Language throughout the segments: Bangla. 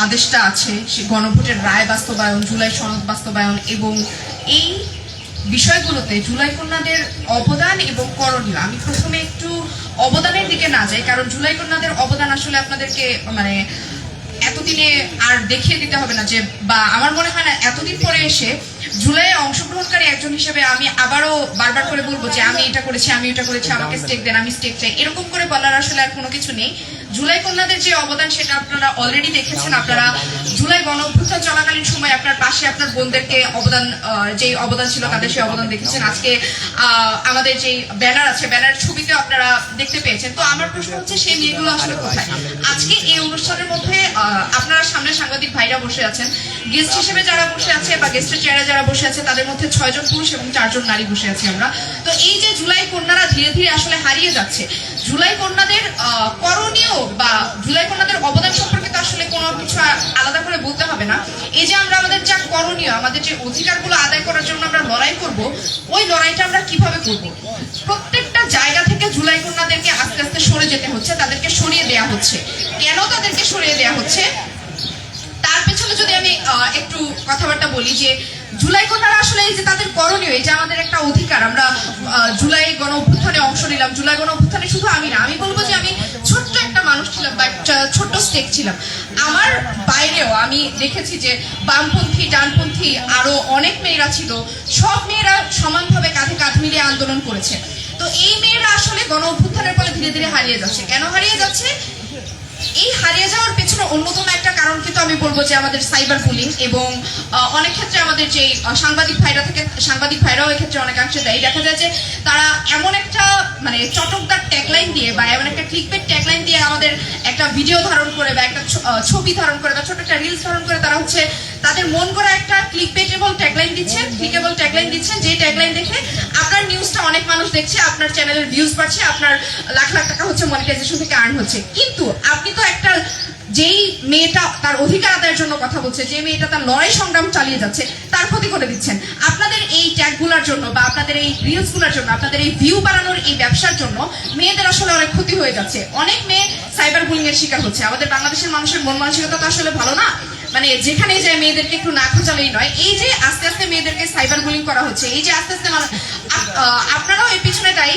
আদেশটা আছে, সে গণভোটের রায় বাস্তবায়ন, জুলাই সনদ বাস্তবায়ন এবং এই বিষয়গুলোতে জুলাই কন্যাদের অবদান এবং করণীয়। আমি প্রথমে একটু অবদানের দিকে না যাই, কারণ জুলাই কন্যাদের অবদান আসলে আপনাদেরকে মানে এতদিনে আর দেখিয়ে দিতে হবে না, যে বা আমার মনে হয় না এতদিন পরে এসে জুলাইয়ে অংশগ্রহণকারী একজন হিসেবে আমি আবারও বারবার করে বলবো যে আমি এটা করেছি, আমি এটা করেছি, আমাকে স্টেক দেন, আমি স্টেক চাই, এরকম করে বলার আসলে আর কোনো কিছু নেই। জুলাই কন্যাদের যে অবদান সেটা আপনারা অলরেডি দেখেছেন। আপনারা জুলাই গণ অভ্যুত্থান চলাকালীন সময় আপনার পাশে আপনার বোনদেরকে অবদান, যে অবদান ছিল তাদের সেই অবদান দেখেছেন। আজকে আমাদের যে ব্যানার আছে, ব্যানার ছবিতে আপনারা দেখতে পেয়েছেন। তো আমার প্রশ্ন হচ্ছে সেই মেয়েগুলো আসলে কোথায়? আজকে এই অনুষ্ঠানের মধ্যে আপনারা সামনে সাংবাদিক ভাইরা বসে আছেন, গেস্ট হিসেবে যারা বসে আছে বা গেস্টের চেয়ারে যারা বসে আছে তাদের মধ্যে 6 জন পুরুষ এবং 4 জন নারী বসে আছি আমরা। তো এই যে জুলাই কন্যারা ধীরে ধীরে আসলে হারিয়ে যাচ্ছে, জুলাই কন্যাদের করণীয় বা জুলাই কন্যাদের অবদান সম্পর্কে তো আসলে কোনো কিছু আলাদা করে বলতে হবে না। এই যে আমরা আমাদের যা করণীয়, আমাদের যে অধিকারগুলো আদায় করার জন্য আমরা লড়াই করব, ওই লড়াইটা আমরা কিভাবে করব? প্রত্যেকটা জায়গা থেকে জুলাই কন্যাদেরকে আস্তে আস্তে সরে যেতে হচ্ছে, তাদেরকে সরিয়ে দেয়া হচ্ছে। কেন তাদেরকে সরিয়ে দেয়া হচ্ছে তার পেছনে যদি আমি একটু কথাবার্তা বলি, যে জুলাই কন্যারা আসলে এই যে তাদের করণীয়, এই যে আমাদের একটা অধিকার, আমরা জুলাই গণ অভ্যুত্থানে অংশ নিলাম। জুলাই গণ অভ্যুত্থানে শুধু আমি না, আমি বলবো যে আমি ছোট্ট একটা মানুষ ছিলাম বা একটা ছোট্ট স্টেক ছিলাম। আমার বাইরেও আমি দেখেছি যে বামপন্থী, ডানপন্থী আরো অনেক মেয়েরা ছিল, সব মেয়েরা সমানভাবে কাঁধে কাঁধ মিলিয়ে আন্দোলন করেছে। তো এই মেয়েরা আসলে গণ অভ্যুত্থানের ফলে ধীরে ধীরে হারিয়ে যাচ্ছে। কেন হারিয়ে যাচ্ছে? এই হারিয়ে যাওয়ার পেছনে অন্যতম একটা কারণ কিন্তু আমি বলবো যে আমাদের সাইবার বুলিং, এবং অনেক ক্ষেত্রে আমাদের যে সাংবাদিক ভাইরাও এক্ষেত্রে অনেকাংশে দেয়। দেখা যায় যে তারা এমন একটা মানে চটকদার ট্যাগলাইন দিয়ে বা এমন একটা ক্লিকবেট ট্যাগলাইন দিয়ে আমাদের একটা ভিডিও ধারণ করে বা একটা ছবি ধারণ করে বা ছোট একটা রিলস ধারণ করে তারা হচ্ছে তাদের মন গড়া একটা ক্লিকবেটেবল ট্যাগলাইন দিচ্ছেন, ক্লিকেবল ট্যাগলাইন দিচ্ছেন, যে ট্যাগলাইন দেখে আপনার নিউজটা অনেক মানুষ দেখছে, আপনার চ্যানেলের ভিউজ বাড়ছে, আপনার লাখ লাখ টাকা হচ্ছে মনিটাইজেশন থেকে আর্ন হচ্ছে। কিন্তু আপনি তো একটা, যেই মেয়েটা তার অধিকার আদায়ের জন্য কথা বলছে, যে মেয়েটা তার লড়াই সংগ্রাম চালিয়ে যাচ্ছে, তার ক্ষতি করে দিচ্ছেন। আপনাদের এই ট্যাগগুলোর জন্য বা আপনাদের এই রিলসগুলোর জন্য, আপনাদের এই ভিউ বাড়ানোর এই ব্যবসার জন্য মেয়েদের আসলে অনেক ক্ষতি হয়ে যাচ্ছে। অনেক মেয়ে সাইবার বুলিং এর শিকার হচ্ছে। আমাদের বাংলাদেশের মানুষের মন মানসিকতা তো আসলে ভালো না, মানে যেখানেই যায় মেয়েদেরকে একটু না খোঁজালেই নয়। এই যে আস্তে আস্তে মেয়েদেরকে সাইবার বুলিং করা হচ্ছে, এই যে আস্তে আস্তে আপনারাও এর পিছনে দায়ী,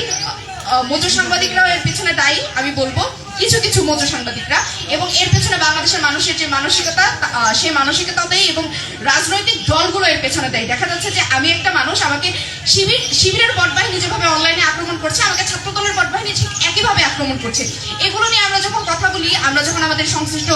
মজুর সাংবাদিকরাও এর পিছনে দায়ী আমি বলবো, কিছু কিছু মজুর সাংবাদিকরা, এবং এর পেছনে বাংলাদেশের মানুষের যে মানসিকতা, সেই মানসিকতা দেয়, এবং রাজনৈতিক দলগুলো এর পেছনে দেয়। দেখা যাচ্ছে যে আমি একটা মানুষ, আমাকে শিবিরের বটবাহিনী যেভাবে অনলাইনে আক্রমণ করছে, আমাকে ছাত্রদলের বটবাহিনী ঠিক একইভাবে আক্রমণ করছে। এগুলো নিয়ে আমরা যখন কথা বলি, আমরা যখন আমাদের সংশ্লিষ্ট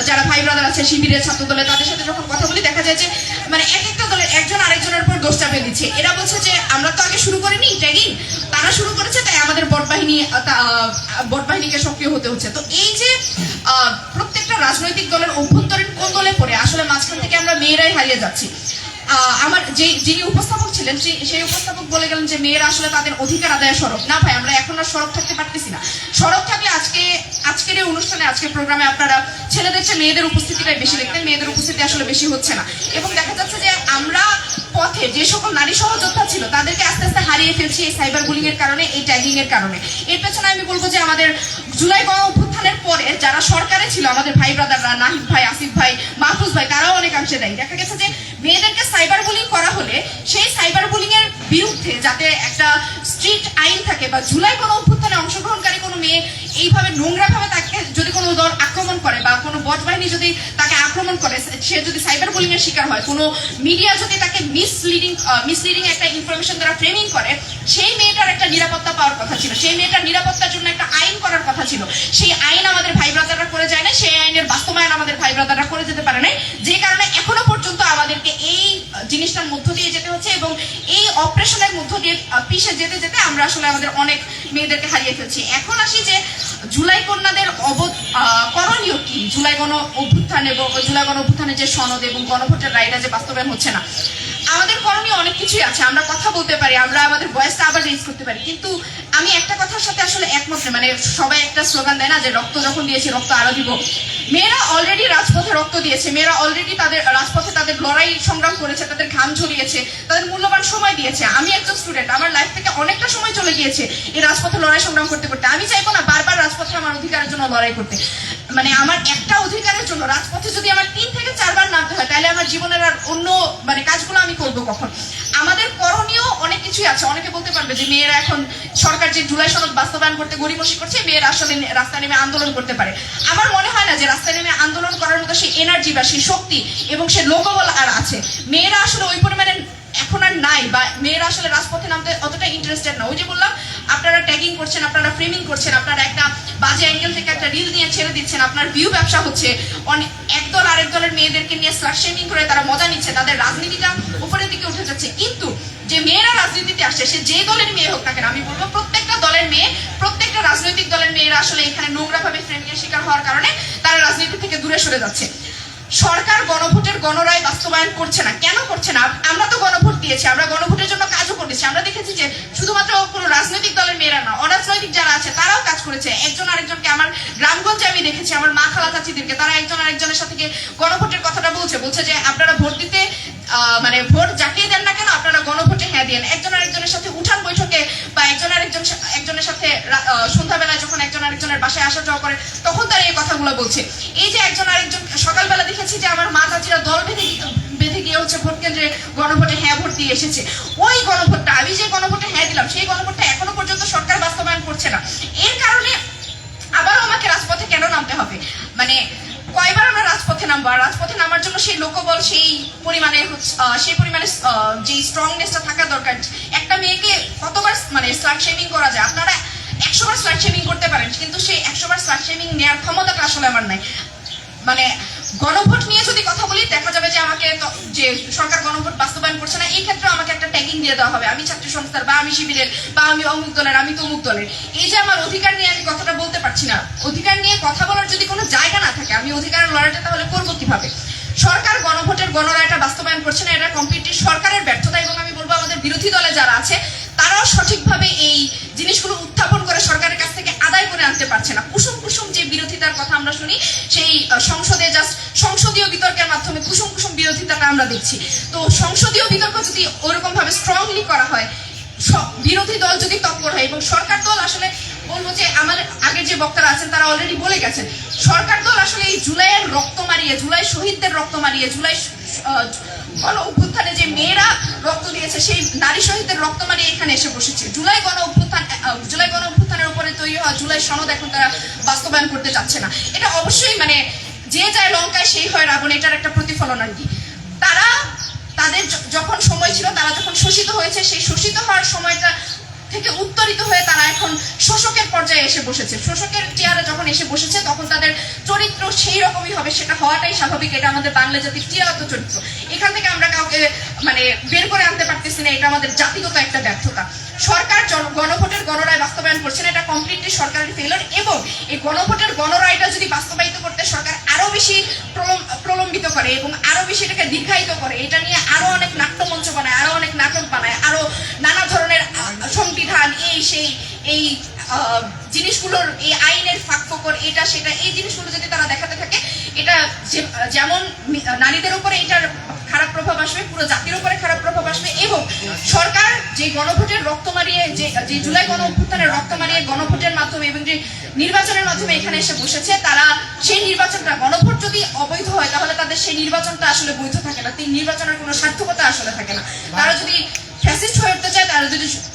যারা ভাই ব্রাদার আছে শিবিরের, ছাত্রদলের, তাদের সাথে যখন কথা বলি, দেখা যায় যে মানে এক একটা দলের একজন আরেকজনের উপর দোষ চাপিয়ে দিচ্ছে। এরা বলছে যে আমরা তো আগে শুরু করিনি ট্যাগিং, তারা শুরু করেছে, তাই আমাদের বটবাহিনীকে সক্রিয় হতে হচ্ছে। তো এই যে প্রত্যেকটা রাজনৈতিক দলের অভ্যন্তরীণ কোন্দলে পড়ে আসলে মাঝখান থেকে আমরা মেয়েরাই হারিয়ে যাচ্ছি। আমার যিনি উপস্থাপক ছিলেন সেই উপস্থাপক বলে গেলেন যে মেয়েরা আসলে তাদের অধিকার আদায় সরব না। ভাই, আমরা এখন আর সরব থাকতে পারতেছি না। সরব থাকলে আজকের এই অনুষ্ঠানে, আজকের প্রোগ্রামে আপনারা ছেলেদের চেয়ে মেয়েদের উপস্থিতিটাই বেশি দেখতেন। মেয়েদের উপস্থিতি আসলে বেশি হচ্ছে না, এবং দেখা যাচ্ছে যে আমরা পথে যে সকল নারী সহযোদ্ধা ছিল তাদেরকে আস্তে আস্তে হারিয়ে ফেলছি এই সাইবার বুলিং এর কারণে, এই ট্যাগিং এর কারণে। এর পেছনে আমি বলবো যে আমাদের জুলাই গণ অভ্যুত্থানের পরে যারা সরকারে ছিল, আমাদের ভাই ব্রাদাররা, নাহিদ ভাই, আসিফ ভাই, মাহফুজ ভাই, তারাও অনেকাংশে দেয়। দেখা গেছে যে মেয়েদেরকে সাইবার বুলিং করা হলে সেই সাইবার বুলিং এর বিরুদ্ধে যাতে একটা স্ট্রিক্ট আইন থাকে, বা জুলাই গণ অভ্যুত্থানে অংশগ্রহণকারী কোনো মেয়ে এইভাবে নোংরা ভাবে তাকে যদি কোনো দল আক্রমণ করে বা কোনো বটবাহিনী যদি তাকে আক্রমণ করে, সে যদি সাইবার বুলিং এর শিকার হয়, কোনো মিডিয়া যদি তাকে মিসলিডিং একটা ইনফরমেশন দ্বারা ফ্রেমিং করে, সেই মেয়েটার একটা নিরাপত্তা পাওয়ার কথা ছিল, সেই মেয়েটার নিরাপত্তার জন্য একটা আইন করার কথা ছিল। সেই আইন আমাদের ভাই ব্রাদাররা করে যায় না, সেই আইনের বাস্তবায়ন আমাদের ভাই ব্রাদাররা করে যেতে পারে নাই, যে কারণে এখনো পর্যন্ত আমাদেরকে এই জিনিসটার মধ্য দিয়ে যেতে হচ্ছে, এবং এই অপারেশনের মধ্য দিয়ে পিছিয়ে যেতে যেতে আমরা আসলে আমাদের অনেক মেয়েদেরকে হারিয়ে ফেলছি। এখন আসি যে জুলাই কন্যাদের করণীয় কি? জুলাই গণ অভ্যুত্থান এবং জুলাই গণ অভ্যুত্থানের যে সনদ এবং গণভোটের রায়টা যে বাস্তবায়ন হচ্ছে না, আমাদের করণীয় অনেক কিছুই আছে। আমরা কথা বলতে পারি, আমরা আমাদের ভয়েসটা আবার রেজ করতে পারি, কিন্তু আমি একটা কথার সাথে আসলে একমত না। মানে সবাই একটা স্লোগান দেয় না যে রক্ত যখন দিয়েছি রক্ত আরো দিব। মেয়েরা অলরেডি রাজপথে রক্ত দিয়েছে, মেয়েরা অলরেডি তাদের রাজপথে তাদের লড়াই সংগ্রাম করেছে, তাদের ঘাম ঝরিয়েছে, তাদের মূল্যবান সময় দিয়েছে। আমি একজন স্টুডেন্ট, আমার লাইফ থেকে অনেকটা সময় চলে গিয়েছে এই রাজপথে লড়াই সংগ্রাম করতে করতে। আমি চাইবো না বারবার রাজপথে আমার অধিকারের জন্য লড়াই করতে। মানে আমার একটা অধিকারের জন্য রাজপথে যদি আমার 3 জীবনের আর অন্য মানে কাজগুলো আমি করবো কখন? আমাদের করণীয় অনেক কিছুই আছে। অনেকে বলতে পারবে যে মেয়েরা এখন সরকার যে জুলাই সনদ বাস্তবায়ন করতে গড়িমসি করছে, মেয়েরা আসলে রাস্তায় নেমে আন্দোলন করতে পারে। আমার মনে হয় না যে রাস্তায় নেমে আন্দোলন করার মতো সেই এনার্জি বা সেই শক্তি এবং সে লোকবল আর আছে। মেয়েরা আসলে ওই পরিমাণে এখন আর নাই, বা মেয়েরা আসলে রাজপথে নামতে অতটা ইন্টারেস্টেড না। ওই যে বললাম, আপনারা ট্যাগিং করছেন, আপনারা ফ্রেমিং করছেন, আপনারা একটা বাজে অ্যাঙ্গেল থেকে একটা রিল নিয়ে ছেড়ে দিচ্ছেন, আপনার ভিউ ব্যবসা হচ্ছে, একদল আরেক দলের মেয়েদেরকে নিয়ে স্লাশ শেমিং করে তারা মজা নিচ্ছে, তাদের রাজনীতিটা উপরের দিকে উঠে যাচ্ছে। কিন্তু যে মেয়েরা রাজনীতিতে আসছে, সে যে দলের মেয়ে হোক না কেন, আমি বলবো প্রত্যেকটা দলের মেয়ে, প্রত্যেকটা রাজনৈতিক দলের মেয়েরা আসলে এখানে নোংরাভাবে ফ্রেমিংয়ের শিকার হওয়ার কারণে তারা রাজনীতি থেকে দূরে সরে যাচ্ছে। সরকার গণভোটের গণরায় বাস্তবায়ন করছে না। কেন করছে না? আমরা তো গণভোট দিয়েছি, আমরা গণভোটের জন্য কাজও করেছি। আমরা দেখেছি যে শুধুমাত্র কোনো রাজনৈতিক দলের মেয়েরা না, অরাজনৈতিক যারা আছে তারাও কাজ করেছে। একজন আরেকজনকে, আমার গ্রামগঞ্জে আমি দেখেছি আমার মা খালা চাচিদেরকে, তারা একজন আরেকজনের সাথে গণভোটের কথাটা বলছে যে আপনারা ভোট দিতে মানে ভোট যাকেই দেন না কেন আপনারা গণভোটে হ্যাঁ দেন। একজন আরেকজনের সাথে উঠান বৈঠকে বা একজনের সাথে সন্ধ্যাবেলায় যখন একজন আরেকজনের বাসায় আসা যাওয়া করে তখন তারা এই কথাগুলো বলছে। এই যে একজন আরেকজন, সকালবেলা দেখেছি যে আমার মা চাচিরা দল বেঁধে গিয়ে হচ্ছে ভোট কেন্দ্রে গণভোটে হ্যাঁ ভোট দিয়ে এসেছে। ওই গণভোটটা, আমি যে গণভোটে হ্যাঁ দিলাম, সেই গণভোটটা এখনো পর্যন্ত সরকার বাস্তবায়ন করছে না। এর কারণে আবারও আমাকে রাজপথে কেন নামতে হবে? মানে কয়বার আমরা রাজপথে নামবো? আর রাজপথে নামার জন্য সেই লোকবল, সেই পরিমাণে যে স্ট্রংনেসটা থাকা দরকার। একটা মেয়েকে কতবার মানে স্লাট শেমিং করা যায়? আপনারা 100 বার স্লাট শেমিং করতে পারেন, কিন্তু সেই 100 বার স্লাট শেমিং নেওয়ার ক্ষমতাটা আসলে আমার নাই। মানে গণভোট নিয়ে যদি কথা বলি, দেখা যাবে যে আমাকে যে সরকার গণভোট বাস্তবায়ন করছে না, এই ক্ষেত্রে আমাকে একটা ট্যাগিং দিয়ে দেওয়া হবে, আমি ছাত্র সংস্থার, বা আমি শিবিরের, বা আমি অমুক দলের, আমি তমুক দলের। এই যে আমার অধিকার নিয়ে আমি কথাটা বলতে পারছি না, অধিকার নিয়ে কথা বলার যদি কোনো জায়গা না থাকে, আমি অধিকারের লড়াইটা তাহলে করবো কিভাবে? সরকার গণভোটের গণরায়টা বাস্তবায়ন করছে না, এটা কমপ্লিটলি সরকারের ব্যর্থতা। এবং আমি বলবো আমাদের বিরোধী দলে যারা আছে তারাও সঠিকভাবে এই জিনিসগুলো উত্থাপন করে সরকারের কাছ থেকে আদায় করে আনতে পারছে না। কুসুম কুসুম যে বিরোধিতার কথা আমরা শুনি, সেই সংসদে জাস্ট সংসদীয় বিতর্কের মাধ্যমে কুসুম কুসুম বিরোধিতাটা আমরা দেখছি। তো সংসদীয় বিতর্ক যদি ওরকম ভাবে স্ট্রংলি করা হয়, বিরোধী দল যদি তৎপর হয়, এবং সরকার দল আসলে বলবো যে আমাদের আগের যে বক্তারা আছেন তারা অলরেডি বলে গেছেন, সরকার দল আসলে এই জুলাইয়ের রক্ত মারিয়ে, জুলাই শহীদদের রক্ত মারিয়ে, জুলাই গণ অভ্যুত্থানে যে মেয়েরা রক্ত দিয়েছে, সেই নারী শহীদদের রক্ত মারিয়ে এখানে এসে বসেছে। জুলাই গণ অভ্যুত্থানের উপরে তৈরি হওয়া জুলাই সনদ এখন তারা বাস্তবায়ন করতে চাচ্ছে না। এটা অবশ্যই মানে যে যায় লঙ্কায় সেই হয় রাবণ, এটার একটা প্রতিফলন আর কি। তারা তাদের যখন সময় ছিল, তারা যখন শোষিত হয়েছে, সেই শোষিত হওয়ার সময়টা থেকে উত্তরিত হয়ে তারা এখন শোষকের পর্যায়ে এসে বসেছে। শোষকের চেয়ারে যখন এসে বসেছে, তখন তাদের চরিত্র সেই রকমই হবে, সেটা হওয়াটাই স্বাভাবিক। এটা আমাদের বাংলা জাতির চিরায়ত চরিত্র। এখান থেকে আমরা কাউকে মানে বের করে আনতে পারতেছি না, এটা আমাদের জাতিগত একটা ব্যর্থতা। সরকার গণভোটের গণরায় বাস্তবায়ন করছে না, এটা কমপ্লিটলি সরকারের ফেলিওর। এবং এই গণভোটের গণরায়টা যদি বাস্তবায়িত করতে সরকার আরো বেশি প্রলম্বিত করে এবং আরো বেশি এটাকে দীর্ঘায়িত করে, এটা নিয়ে আরো অনেক নাট্যমঞ্চ বানায়, আরো অনেক নাটক বানায়, আরো নানা ধরনের সংবিধান, এই জিনিসগুলোর, এই আইনের ফাঁক ফোকর, এটা সেটা, এই জিনিসগুলো যদি তারা দেখাতে থাকে, এটা যেমন নারীদের উপরে এটার খারাপ প্রভাব আসবে, পুরো জাতির উপরে খারাপ প্রভাব আসবে। এবং সরকার যে গণভোটের রক্ত মারিয়ে, যে জুলাই গণ অভ্যুত্থানের রক্ত মারিয়ে গণভোটের মাধ্যমে এবং যে নির্বাচনের মাধ্যমে এখানে এসে বসেছে, তারা সেই নির্বাচনটা, গণভোট যদি অবৈধ হয় তাহলে তাদের সেই নির্বাচনটা আসলে বৈধ থাকে না, সেই নির্বাচনের কোনো সার্থকতা আসলে থাকে না। তারা যদি ফ্যাসিস্ট হয়ে উঠতে চায়,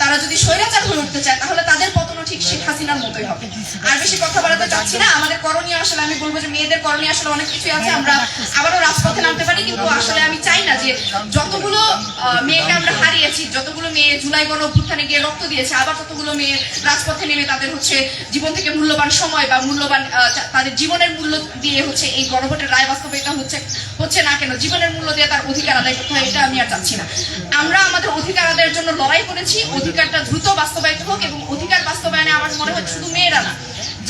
তারা যদি স্বৈরাচার হয়ে উঠতে চায়, তাহলে তাদের পতনও ঠিক শেখ হাসিনার মতোই হবে। আর বেশি কথা বলাতে চাচ্ছি না। আমাদের করণীয় আসলে, আমি বলবো যে মেয়েদের করণীয় আসলে অনেক কিছুই আছে। আমরা আবারও রাজপথে নামতে পারি, কিন্তু আসলে আমি চাই না যে যতগুলো মেয়েকে আমরা হারিয়েছি, যতগুলো মেয়ে জুলাই গণ অভ্যুত্থানে গিয়ে রক্ত দিয়েছে, আবার ততগুলো মেয়ে রাজপথে নেমে তাদের হচ্ছে জীবন থেকে মূল্যবান সময় বা মূল্যবান তাদের জীবনের মূল্য দিয়ে হচ্ছে এই গণভোটের রায় বাস্তবায়িত হচ্ছে না কেন, জীবনের মূল্য দিয়ে তার অধিকার আদায় করতে হয়, এটা আমি আর চাচ্ছি না। আমরা আমাদের অধিকার আদায়ের জন্য লড়াই করেছি, অধিকারটা দ্রুত বাস্তবায়িত হোক। এবং অধিকার বাস্তবায়নে আমার মনে হয় শুধু মেয়েরা না,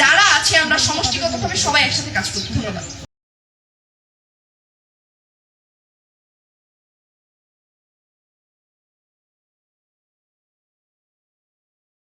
যারা আছে আমরা সমষ্টিগতভাবে সবাই একসাথে কাজ করতে। ধন্যবাদ।